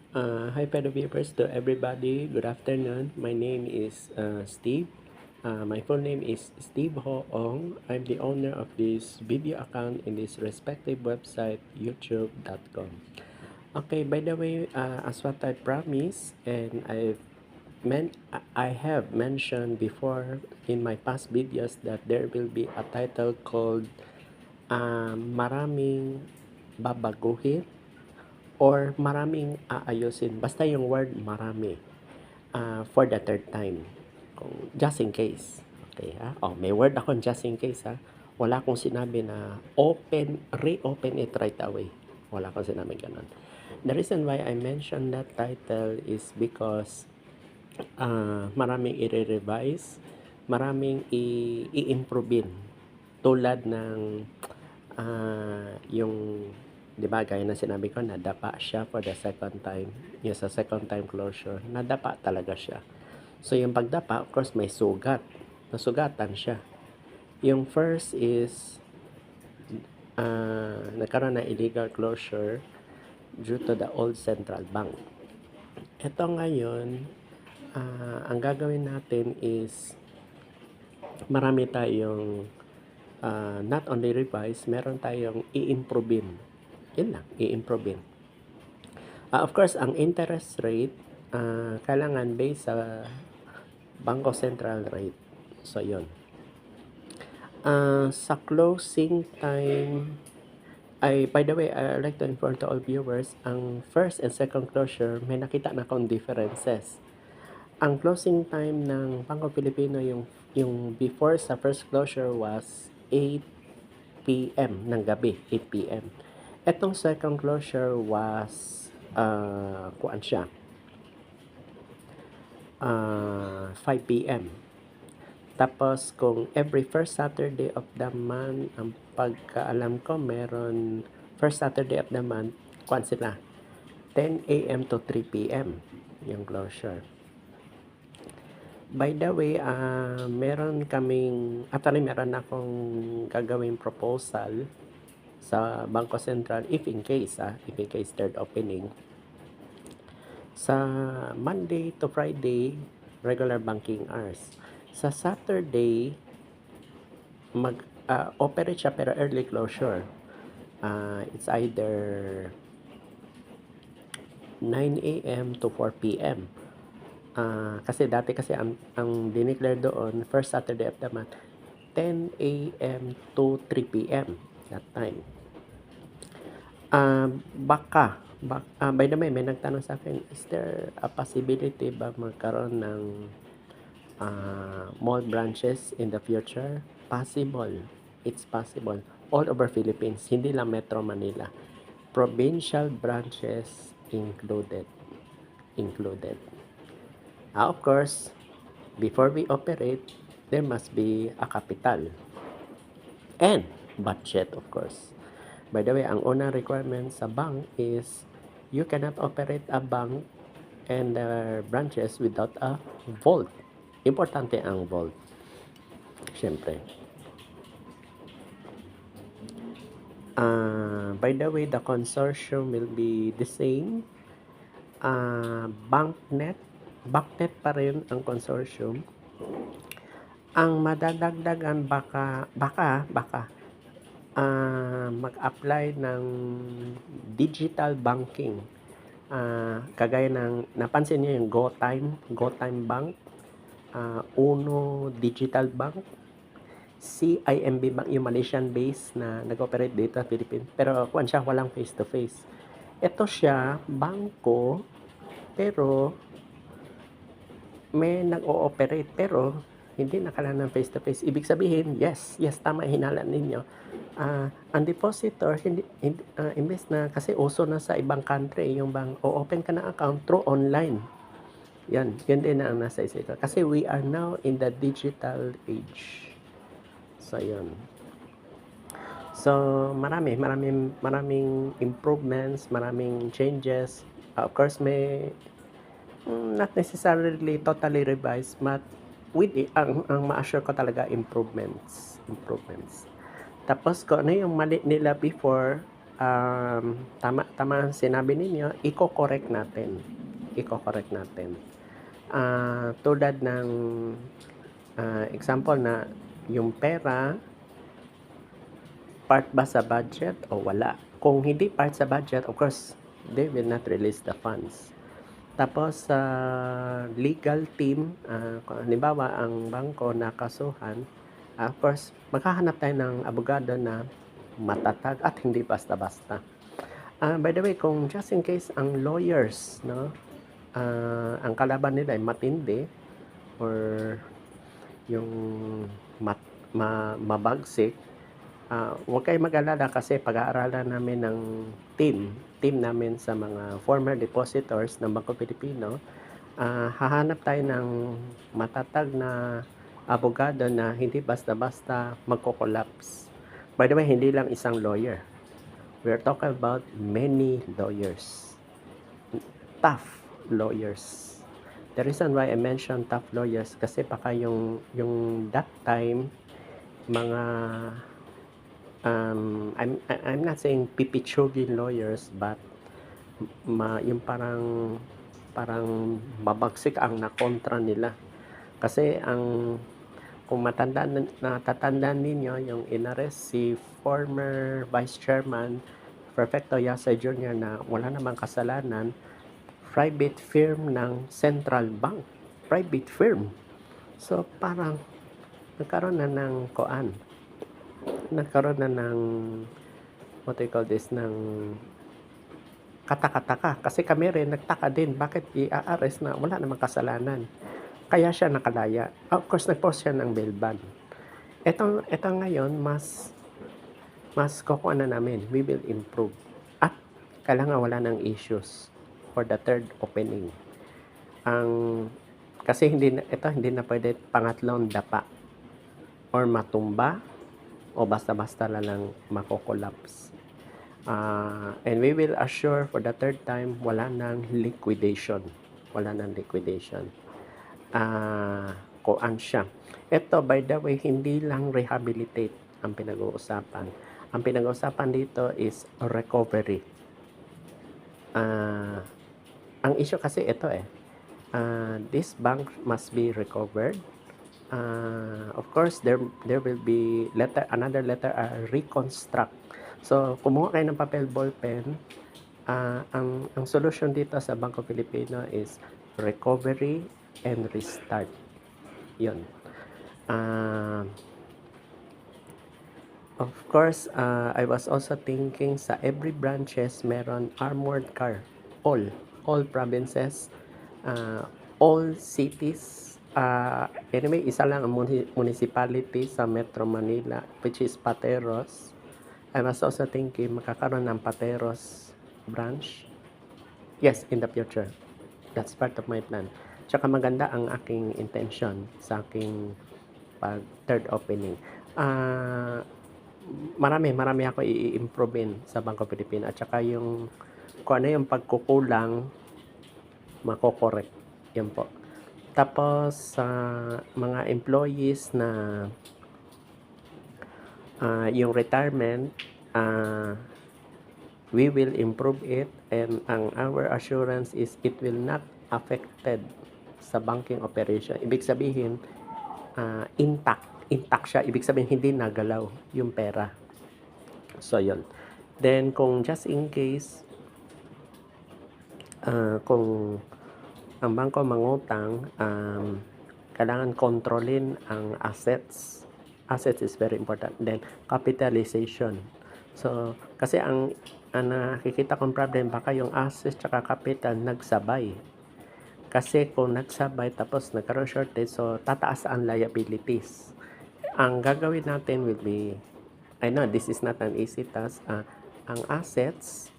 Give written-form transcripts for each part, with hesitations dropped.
Hi, fellow viewers, to everybody. Good afternoon. My name is Steve. My full name is Steve Hoong. I'm the owner of this video account in this respective website, youtube.com. Okay, by the way, as what I promised, and I have mentioned before in my past videos that there will be a title called Maraming Babaguhin or maraming aayusin. Basta yung word marami for the third time. Just in case. Okay, ha? Oh, may word ako just in case, ha? Wala akong sinabi na reopen it right away. Wala akong sinabi ganun. The reason why I mentioned that title is because maraming i-revise, maraming i-improvein. Tulad ng yung 'di ba gaya ng sinabi ko, nadapa siya for the second time. Yung sa second time closure, nadapa talaga siya. So yung pagdapa, of course, may sugat. Nasugatan siya. Yung first is nagkaroon ng illegal closure due to the old central bank. Ito ngayon, ang gagawin natin is marami tayong not only revise, meron tayong i-improve. Yun lang, i-improve. Of course, ang interest rate, kailangan based sa Bangko Sentral rate. So, yun. Sa closing time, by the way, I'd like to inform to all viewers, ang first and second closure, may nakita na akong differences. Ang closing time ng Bangko Pilipino, yung before sa first closure was 8 p.m. ng gabi, 8 p.m. Etong second closure was, kuan siya, 5 p.m. Tapos, kung every first Saturday of the month, ang pagkaalam ko, meron first Saturday of the month, kuan sila, 10 a.m. to 3 p.m. yung closure. By the way, meron akong gagawing proposal sa Bangko Sentral if in case third opening. Sa Monday to Friday, regular banking hours. Sa Saturday, operate siya pero early closure. It's either 9 a.m. to 4 p.m. Kasi dati ang dineclare doon, first Saturday of the month, 10 a.m. to 3 p.m. that time. By the way, may nagtanong sa akin, is there a possibility ba magkaroon ng mall branches in the future? Possible. It's possible. All over Philippines, hindi lang Metro Manila. Provincial branches included. Of course, before we operate, there must be a capital and budget, of course. By the way, ang unang requirement sa bank is you cannot operate a bank and branches without a vault. Importante ang vault. Siyempre. By the way, the consortium will be the same. Banknet pa rin ang consortium. Ang madadagdagan baka mag-apply ng digital banking. Kagaya ng napansin niyo yung GoTime Bank, Uno Digital Bank, CIMB Bank, yung Malaysian base na nag-operate dito sa Philippines. Pero kuwan siya, walang face-to-face. Ito siya, bangko, pero may nag-ooperate, pero hindi nakalaan ng face-to-face. Ibig sabihin, yes, tama hinala ninyo. Ang depositor, imbes na, kasi uso na sa ibang country, yung bang o-open ka na account through online. Yun din na ang nasa isip. Kasi we are now in the digital age. So, yun. So, maraming improvements, maraming changes. Of course, may not necessarily totally revised, but with it, ang ma-assure ko talaga improvements. Tapos kung ano yung mali nila before, tama ang sinabi ninyo, iko-correct natin. Tulad ng example na yung pera, part ba sa budget o wala? Kung hindi part sa budget, of course, they will not release the funds. Tapos sa legal team, kung halimbawa ang bangko nakasuhan, of course, maghahanap tayo ng abogado na matatag at hindi basta-basta. By the way, kung just in case ang lawyers, no, ang kalaban nila ay matindi or yung mabagsik, huwag kayo mag-alala kasi pag-aaralan namin ng team namin sa mga former depositors ng Bangko Pilipino. Hahanap tayo ng matatag na abogado na hindi basta-basta magko-collapse. By the way, hindi lang isang lawyer. We are talking about many lawyers. Tough lawyers. The reason why I mentioned tough lawyers kasi baka yung that time mga I'm not saying pipichugin lawyers, but yung parang mabagsik ang nakontra nila. Kasi kung natatandaan ninyo, yung inarrest si former Vice Chairman Perfecto Yasay Jr. na wala namang kasalanan, private firm ng Central Bank. Private firm. So, parang nagkaroon na ng what do you call this, ng kataka-taka. Kasi kami rin nagtaka din bakit i-arrest na wala namang kasalanan. Kaya siya nakalaya. Of course, nag-post siya ng bail bond. Ito ngayon, mas kukuha na namin. We will improve. At kailangan wala ng issues for the third opening. Kasi hindi na pwede pangatlong dapa or matumba o basta-basta lang mako-collapse. And we will assure for the third time wala nang liquidation. Kuan siya. Ito, by the way, hindi lang rehabilitate ang pinag-uusapan. Ang pinag-uusapan dito is recovery. Ang issue kasi ito this bank must be recovered. Of course, there will be another letter, reconstruct. So, kumuha kayo ng papel, ballpen. Ang solution dito sa Bangko Pilipino is recovery and restart. Yun. Of course, I was also thinking sa every branches meron armored car. All provinces, all cities. Anyway, isa lang ang municipality sa Metro Manila, which is Pateros. I was also thinking makakaroon ng Pateros branch. Yes, in the future. That's part of my plan. Tsaka maganda ang aking intention sa aking third opening. Marami ako i-improvein sa Bangko Pilipino at saka kung ano yung pagkukulang mako-correct. Yan po. Tapos sa mga employees na yung retirement, we will improve it, and our assurance is it will not affected sa banking operation. Ibig sabihin intact siya. Ibig sabihin hindi nagalaw yung pera. So yun. Then kung just in case kung ang bangko mangutang, kailangan kontrolin ang assets. Assets is very important. Then capitalization. So kasi ang nakikita kong problem, baka yung assets tsaka capital nagsabay. Kasi kung nagsabay tapos nagkaroon shortage, so tataas ang liabilities. Ang gagawin natin will be, I know this is not an easy task, ang assets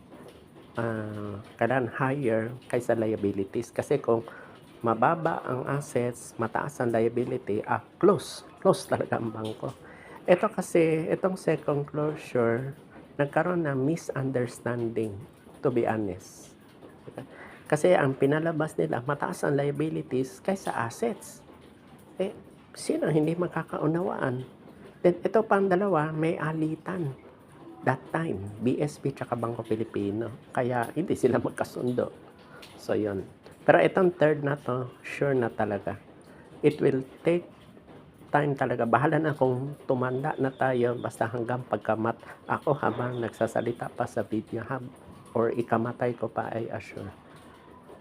kailangan higher kaysa liabilities. Kasi kung mababa ang assets, mataas ang liability, close talaga ang bangko. Ito kasi, itong second closure, nagkaroon ng misunderstanding, to be honest. Kasi ang pinalabas nila, mataas ang liabilities kaysa assets. Sino hindi makakaunawaan? Then ito pang dalawa, may alitan. that time, BSP tsaka Bangko Pilipino. Kaya hindi sila magkasundo. So, yun. Pero itong third na to, sure na talaga. It will take time talaga. Bahala na kung tumanda na tayo, basta hanggang pagkamat ako habang nagsasalita pa sa video or ikamatay ko pa, ay assure.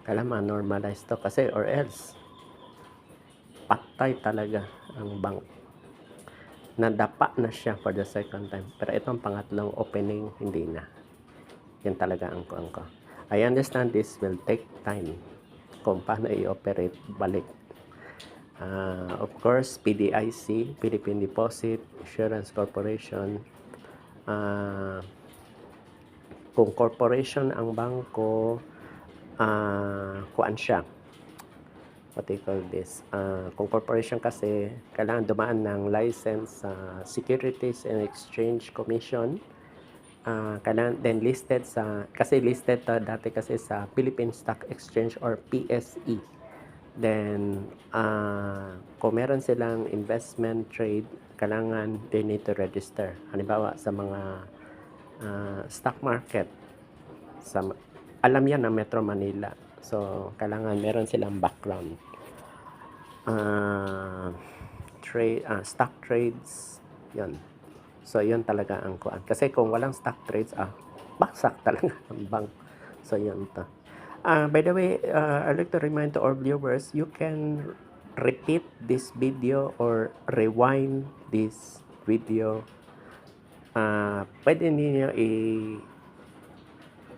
Kailangan ma-normalize to kasi or else patay talaga ang bank. Nadapa na siya for the second time. Pero itong pangatlong opening, hindi na. Yan talaga ang kuang ko. I understand this will take time kung paano i-operate balik. Of course, PDIC, Philippine Deposit Insurance Corporation. Kung corporation ang bangko, kuan siya. What do you call this? Kung corporation kasi, kailangan dumaan ng license sa Securities and Exchange Commission. Kailangan then listed sa, kasi listed dati kasi sa Philippine Stock Exchange or PSE. Then, kung meron silang investment trade, kailangan they need to register. Halimbawa, sa mga stock market, alam yan ng Metro Manila. So, kailangan meron silang background. Stock trades, yun. So, yun talaga ang kuan. Kasi kung walang stock trades, baksak talaga ang bank. So, yun to. By the way, I'd like to remind to our viewers, you can repeat this video or rewind this video. Pwede niyo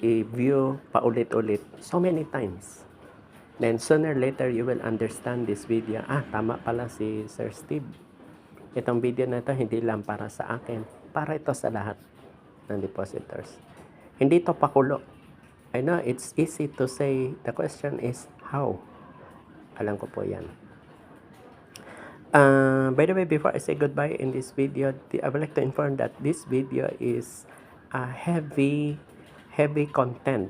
i-view paulit-ulit so many times. Then sooner or later, you will understand this video. Tama pala si Sir Steve. Itong video na ito, hindi lang para sa akin. Para ito sa lahat ng depositors. Hindi ito pakulo. I know it's easy to say. The question is, how? Alam ko po yan. By the way, before I say goodbye in this video, I would like to inform that this video is heavy content.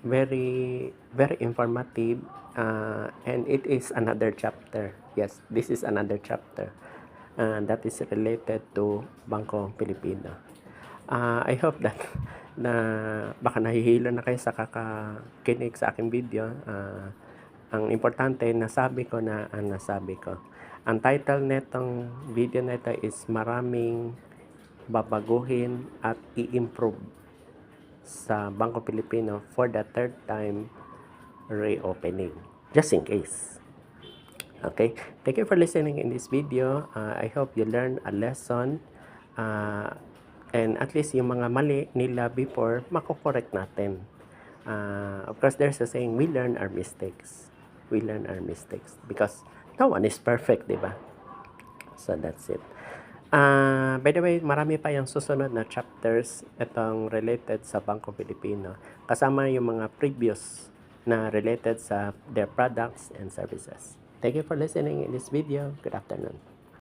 Very, very informative. And it is another chapter. Yes, this is another chapter. That is related to Bangko Pilipino. I hope that na baka nahihilo na kayo sa kakakinig sa aking video. Ang importante, nasabi ko na ang nasabi ko. Ang title netong video na ito is maraming babaguhin at i-improve sa Bangko Pilipino for the third time reopening. Just in case. Okay, thank you for listening in this video. I hope you learned a lesson. And at least yung mga mali nila before, mako-correct natin. Of course, there's a saying, we learn our mistakes. We learn our mistakes. Because no one is perfect, di ba? So, that's it. By the way, marami pa yung susunod na chapters itong related sa Bangko Pilipino. Kasama yung mga previous na related sa their products and services. Thank you for listening in this video. Good afternoon.